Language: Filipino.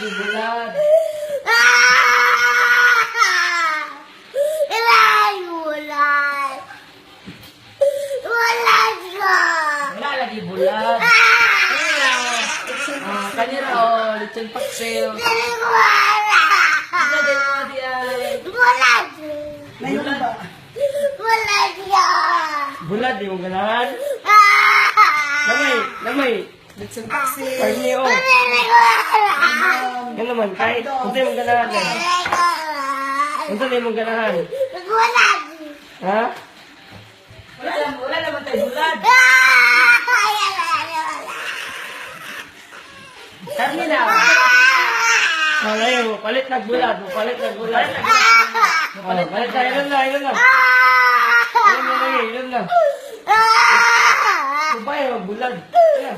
lagi bulat. Wala lagi bulat. Kanira o, lechon paksiw. Ano din mo diyan? Bulat di mo ganahan? Lamay. Lechon paksiw. Parniyo. Yan naman, kahit unti mong ganahan. Unti mong ganahan. Ha? Wala naman tayo bulat. Karni na. Ngayon, palit nagbulat. Palit nagbulat. Palit na, ilan na. Ilan na. Kubay, magbulat. Ayan.